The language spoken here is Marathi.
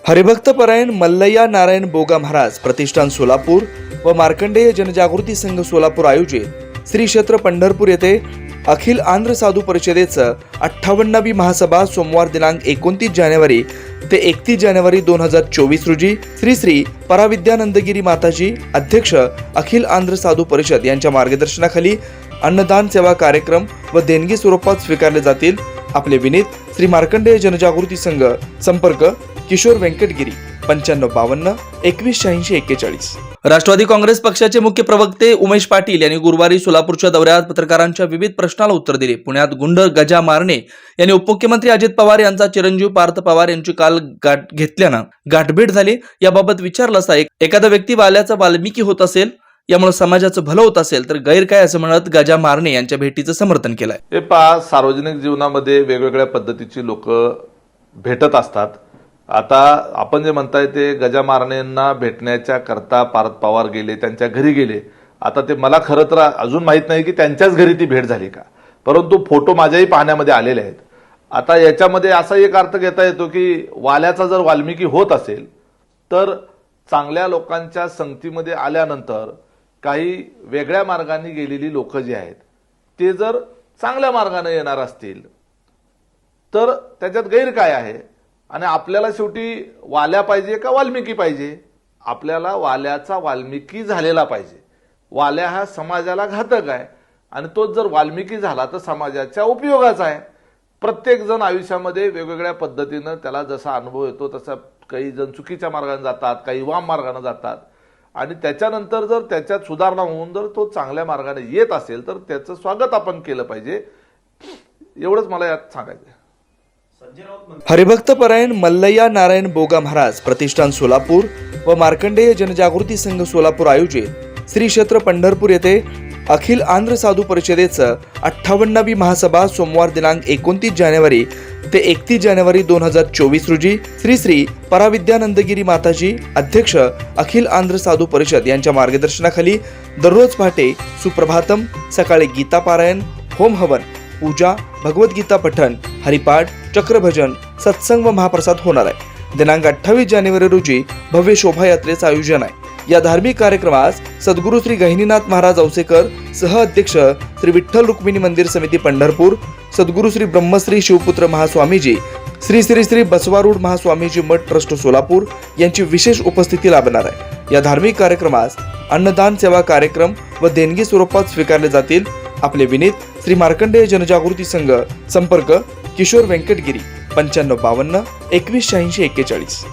हरिभक्तपरायण मल्लय्या नारायण बोगा महाराज प्रतिष्ठान सोलापूर व मार्कंडेय जनजागृती संघ सोलापूर आयोजित श्री क्षेत्र पंढरपूर येथे अखिल आंध्र साधू परिषदेचं 58वी महासभा सोमवार दिनांक 29 जानेवारी ते 31 जानेवारी 2024 रोजी श्री पराविद्यानंदगिरी माताजी अध्यक्ष अखिल आंध्र साधू परिषद यांच्या मार्गदर्शनाखाली अन्नदान सेवा कार्यक्रम व देणगी स्वरूपात स्वीकारले जातील। आपले विनीत श्री मार्कंडेय जनजागृती संघ संपर्क किशोर वेंकटगिरी 9552 2186 41। राष्ट्रवादी काँग्रेस पक्षाचे मुख्य प्रवक्ते उमेश पाटील यांनी गुरुवारी सोलापूरच्या दौऱ्यात पत्रकारांच्या विविध प्रश्नाला उत्तर दिले। पुण्यात गुंड गजा मारणे यांनी उपमुख्यमंत्री अजित पवार यांचा चिरंजीव पार्थ पवार यांची काल गाठ घेतल्यानं गाठभेट झाली। याबाबत विचारलं असता एखादा व्यक्ती वाल्याचा वाल्मिकी होत असेल, यामुळे समाजाचं भलं होत असेल तर गैर काय असं म्हणत गजा मारणे यांच्या भेटीचं समर्थन केलंय। हे पहा, सार्वजनिक जीवनामध्ये वेगवेगळ्या पद्धतीची लोक भेटत असतात। आता आपण जे म्हणताय ते गजा मारणेंना भेटण्याच्या करता पार्थ पवार गेले, त्यांच्या घरी गेले। आता ते मला खरं तर अजून माहित नाही की त्यांच्याच घरी ती भेट झाली का, परंतु फोटो माझ्याही पाहण्यामध्ये आलेले आहेत। आता याच्यामध्ये असा एक अर्थ घेता येतो की वाल्याचा जर वाल्मिकी होत असेल तर चांगल्या लोकांच्या संगतीमध्ये आल्यानंतर काही वेगळ्या मार्गाने गेलेली लोक जी आहेत ते जर चांगल्या मार्गाने येणार असतील तर त्याच्यात गैर काय आहे। आणि आपल्याला शेवटी वाल्या पाहिजे का वाल्मिकी पाहिजे? आपल्याला वाल्याचा वाल्मिकी झालेला पाहिजे। वाल्या हा समाजाला घातक आहे आणि तो जर वाल्मिकी झाला तर समाजाच्या उपयोगाचा आहे। प्रत्येक जण आयुष्यामध्ये वेगवेगळ्या पद्धतीनं त्याला जसा अनुभव येतो तसा काही जण चुकीच्या मार्गाने जातात, काही वाम मार्गाने जातात आणि त्याच्यानंतर जर त्याच्यात सुधारणा होऊन जर तो चांगल्या मार्गाने येत असेल तर त्याचं स्वागत आपण केलं पाहिजे। एवढंच मला यात सांगायचं आहे। हरिभक्तपरायण मल्लय्या नारायण बोगा महाराज प्रतिष्ठान सोलापूर व मार्कंडेय जनजागृती संघ सोलापूर आयोजित श्री क्षेत्र पंढरपूर येथे अखिल आंध्र साधू परिषदेचं 58वी महासभा सोमवार दिनांक 29 जानेवारी ते 31 जानेवारी 2024 रोजी श्री पराविद्यानंदगिरी माताजी अध्यक्ष अखिल आंध्र साधू परिषद यांच्या मार्गदर्शनाखाली दररोज पहाटे सुप्रभातम, सकाळी गीता पारायण, होम हवन, पूजा, भगवद्गीता पठण, हरिपाठ, चक्रभजन, सत्संग व महाप्रसाद होणार आहे। दिनांक 28 जानेवारी रोजी भव्य शोभायात्रेचं आयोजन आहे। या धार्मिक कार्यक्रमास सद्गुरू श्री गहिनीनाथ महाराज औसेकर सह अध्यक्ष श्री विठ्ठल रुक्मिणी मंदिर समिती पंढरपूर, सद्गुरू श्री ब्रह्मश्री शिवपुत्र महास्वामीजी, श्री बसवारूढ महास्वामीजी मठ ट्रस्ट सोलापूर यांची विशेष उपस्थिती लाभणार आहे। या धार्मिक कार्यक्रमास अन्नदान सेवा कार्यक्रम व देणगी स्वरूपात स्वीकारले जातील। आपले विनीत श्री मार्कंडेय जनजागृती संघ संपर्क किशोर वेंकटगिरी 9552 2186 41।